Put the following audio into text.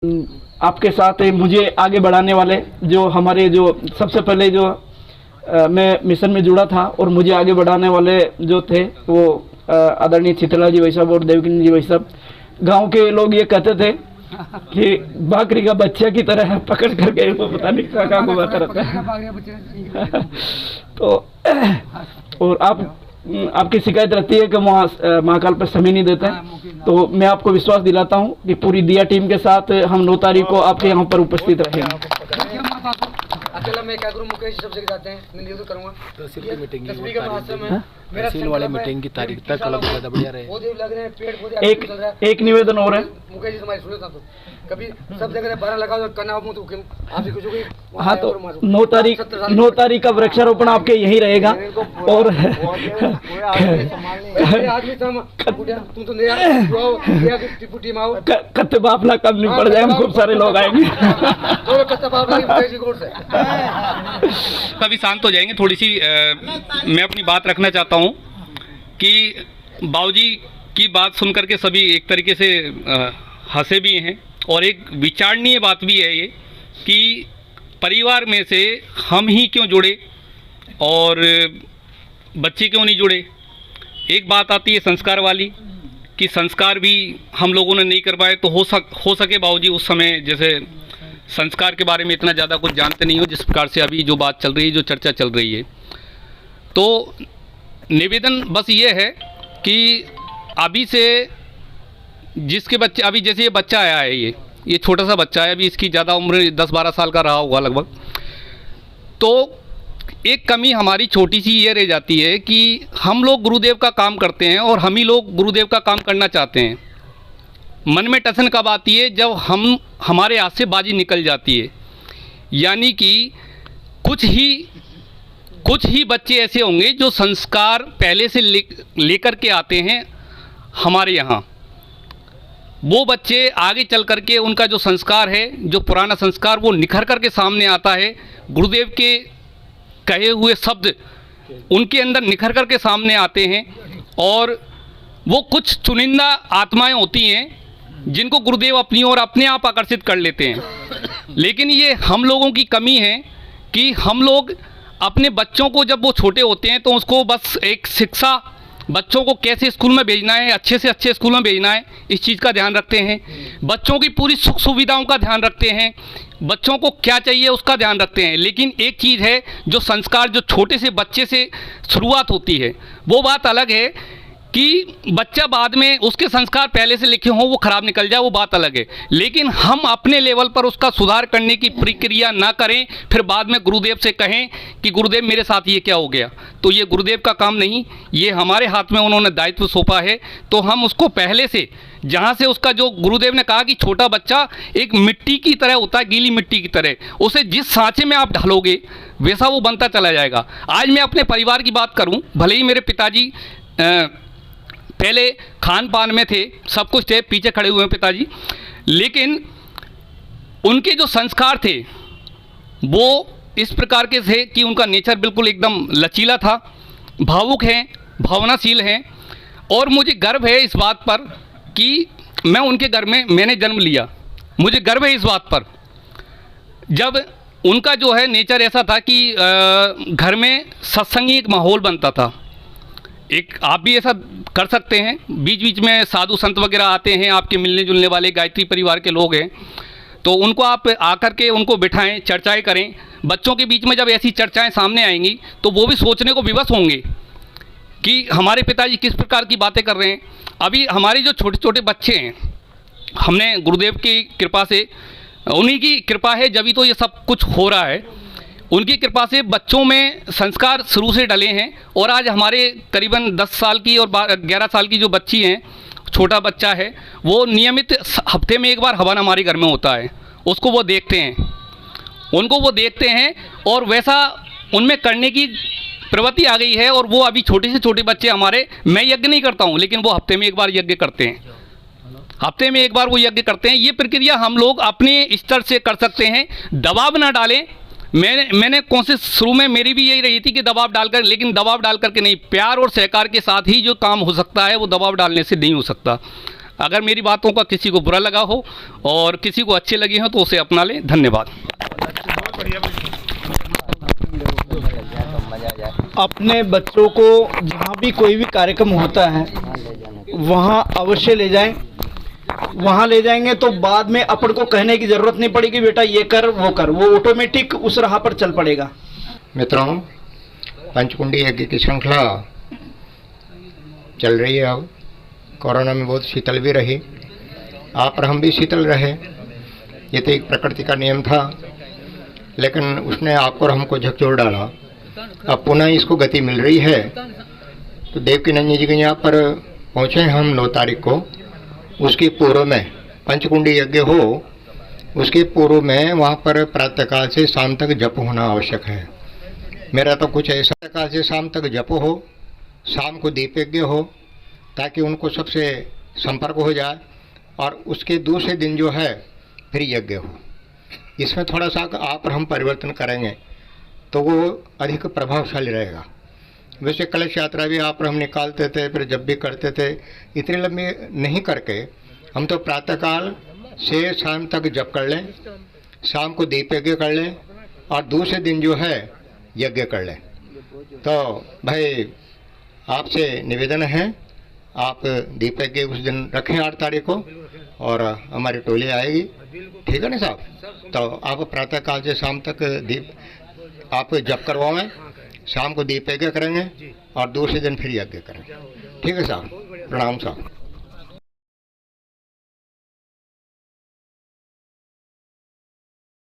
आपके साथ मुझे आगे बढ़ाने वाले जो हमारे जो सबसे पहले जो मैं मिशन में जुड़ा था और मुझे आगे बढ़ाने वाले जो थे वो आदरणीय चित्रला जी भाई साहब और देवकिनी जी भाई साहब। गांव के लोग ये कहते थे कि बकरी का बच्चा की तरह पकड़ कर गए, वो पता नहीं क्या को बात रहता है। तो और आपकी शिकायत रहती है कि वहाँ महाकाल पर समय नहीं देते हैं, तो मैं आपको विश्वास दिलाता हूँ कि पूरी दिया टीम के साथ हम 9 तारीख को आपके यहाँ पर उपस्थित रहेंगे। अकेला मैं क्या करूं, मुकेश सबसे जाते हैं, मैं नियुक्त करूंगा तहसील की मीटिंग की मेरा तहसील वाले मीटिंग की तारीख तक कल ज्यादा बढ़िया रहे। पौधे लग रहे हैं, पेड़ पौधे। एक निवेदन और है मुकेश जी, हमारी सुनो तो कभी सब जगह 12 लगाओ तो करना हो तो आप ही कुछ होगी। हाँ, तो 9 तारीख का वृक्षारोपण आपके यही रहेगा। और कत्ते बापला कब नहीं पड़ जाए, हम खूब सारे लोग आएंगे। सभी शांत हो जाएंगे। थोड़ी सी मैं अपनी बात रखना चाहता हूँ कि बाबूजी की बात सुनकर के सभी एक तरीके से हंसे भी हैं, और एक विचारणीय बात भी है ये कि परिवार में से हम ही क्यों जुड़े और बच्चे क्यों नहीं जुड़े। एक बात आती है संस्कार वाली कि संस्कार भी हम लोगों ने नहीं करवाए, तो हो सके बाबूजी उस समय जैसे संस्कार के बारे में इतना ज़्यादा कुछ जानते नहीं हो जिस प्रकार से अभी जो बात चल रही है, जो चर्चा चल रही है। तो निवेदन बस ये है कि अभी से जिसके बच्चे, अभी जैसे ये बच्चा आया है, ये छोटा सा बच्चा है, अभी इसकी ज़्यादा उम्र 10-12 साल का रहा होगा लगभग। तो एक कमी हमारी छोटी सी ये रह जाती है कि हम लोग गुरुदेव का काम करते हैं और हम ही लोग गुरुदेव का काम करना चाहते हैं। मन में टसन कब आती है, जब हमारे हाथ से बाजी निकल जाती है। यानी कि कुछ ही बच्चे ऐसे होंगे जो संस्कार पहले से लेकर के आते हैं हमारे यहाँ। वो बच्चे आगे चल कर के उनका जो संस्कार है, जो पुराना संस्कार, वो निखर कर के सामने आता है। गुरुदेव के कहे हुए शब्द उनके अंदर निखर कर के सामने आते हैं, और वो कुछ चुनिंदा आत्माएं होती हैं जिनको गुरुदेव अपनी ओर अपने आप आकर्षित कर लेते हैं। लेकिन ये हम लोगों की कमी है कि हम लोग अपने बच्चों को, जब वो छोटे होते हैं, तो उसको बस एक शिक्षा, बच्चों को कैसे स्कूल में भेजना है, अच्छे से अच्छे स्कूल में भेजना है, इस चीज़ का ध्यान रखते हैं। बच्चों की पूरी सुख सुविधाओं का ध्यान रखते हैं, बच्चों को क्या चाहिए उसका ध्यान रखते हैं। लेकिन एक चीज़ है, जो संस्कार जो छोटे से बच्चे से शुरुआत होती है, वो बात अलग है कि बच्चा बाद में उसके संस्कार पहले से लिखे हों, वो ख़राब निकल जाए, वो बात अलग है। लेकिन हम अपने लेवल पर उसका सुधार करने की प्रक्रिया ना करें, फिर बाद में गुरुदेव से कहें कि गुरुदेव मेरे साथ ये क्या हो गया। तो ये गुरुदेव का काम नहीं, ये हमारे हाथ में उन्होंने दायित्व सौंपा है। तो हम उसको पहले से, जहाँ से उसका, जो गुरुदेव ने कहा कि छोटा बच्चा एक मिट्टी की तरह होता है, गीली मिट्टी की तरह, उसे जिस सांचे में आप ढलोगे वैसा वो बनता चला जाएगा। आज मैं अपने परिवार की बात करूं, भले ही मेरे पिताजी पहले खान पान में थे, सब कुछ थे, पीछे खड़े हुए हैं पिताजी, लेकिन उनके जो संस्कार थे वो इस प्रकार के थे कि उनका नेचर बिल्कुल एकदम लचीला था, भावुक हैं, भावनाशील हैं। और मुझे गर्व है इस बात पर कि मैं उनके घर में मैंने जन्म लिया। मुझे गर्व है इस बात पर, जब उनका जो है नेचर ऐसा था कि घर में सत्संगी एक माहौल बनता था। एक आप भी ऐसा कर सकते हैं, बीच बीच में साधु संत वगैरह आते हैं, आपके मिलने जुलने वाले गायत्री परिवार के लोग हैं, तो उनको आप आकर के उनको बिठाएं, चर्चाएं करें। बच्चों के बीच में जब ऐसी चर्चाएं सामने आएंगी तो वो भी सोचने को विवश होंगे कि हमारे पिताजी किस प्रकार की बातें कर रहे हैं। अभी हमारे जो छोटे छोटे बच्चे हैं, हमने गुरुदेव की कृपा से, उन्हीं की कृपा है जब तो ये सब कुछ हो रहा है, उनकी कृपा से बच्चों में संस्कार शुरू से डले हैं। और आज हमारे करीबन 10 साल की और 11 साल की जो बच्ची हैं, छोटा बच्चा है, वो नियमित हफ्ते में एक बार हवन हमारे घर में होता है, उसको वो देखते हैं, उनको वो देखते हैं, और वैसा उनमें करने की प्रवृत्ति आ गई है। और वो अभी छोटे से छोटे बच्चे हमारे, मैं यज्ञ नहीं करता हूँ, लेकिन वो हफ्ते में एक बार यज्ञ करते हैं, हफ्ते में एक बार वो यज्ञ करते हैं। ये प्रक्रिया हम लोग अपने स्तर से कर सकते हैं, दबाव ना डालें। मैंने कोशिश शुरू में मेरी भी यही रही थी कि दबाव डालकर, लेकिन दबाव डाल करके नहीं, प्यार और सहकार के साथ ही जो काम हो सकता है वो दबाव डालने से नहीं हो सकता। अगर मेरी बातों का किसी को बुरा लगा हो और किसी को अच्छी लगी हो तो उसे अपना लें। धन्यवाद। अपने बच्चों को जहाँ भी कोई भी कार्यक्रम होता है वहाँ अवश्य ले जाएं। वहाँ ले जाएंगे तो बाद में अपन को कहने की ज़रूरत नहीं पड़ेगी बेटा ये कर, वो ऑटोमेटिक उस राह पर चल पड़ेगा। मित्रों, पंचकुंडी यज्ञ की श्रृंखला चल रही है। अब कोरोना में बहुत शीतल भी रही, आप और हम भी शीतल रहे। ये तो एक प्रकृति का नियम था, लेकिन उसने आपको और हमको झकझोर डाला। अब पुनः इसको गति मिल रही है। तो देवकी नंदी जी के यहाँ पर पहुँचे हैं हम 9 तारीख को। उसके पूर्व में पंचकुंडी यज्ञ हो, उसके पूर्व में वहाँ पर प्रातःकाल से शाम तक जप होना आवश्यक है। मेरा तो कुछ ऐसा प्रातःकाल से शाम तक जप हो, शाम को दीप यज्ञ हो, ताकि उनको सबसे संपर्क हो जाए, और उसके दूसरे दिन जो है फिर यज्ञ हो। इसमें थोड़ा सा आप और हम परिवर्तन करेंगे तो वो अधिक प्रभावशाली रहेगा। वैसे कलश यात्रा भी आप और हम निकालते थे, फिर जब भी करते थे, इतने लंबे नहीं करके हम तो प्रातःकाल से शाम तक जप कर लें, शाम को दीप यज्ञ कर लें, और दूसरे दिन जो है यज्ञ कर लें। तो भाई आपसे निवेदन है, आप दीप यज्ञ उस दिन रखें 8 तारीख को, और हमारी टोली आएगी, ठीक है ना साहब। तो आप प्रातःकाल से शाम तक दीप आप जप करवाएं, शाम को दीप यज्ञ करेंगे और दूसरे दिन फिर यज्ञ करेंगे, ठीक है साहब। प्रणाम साहब।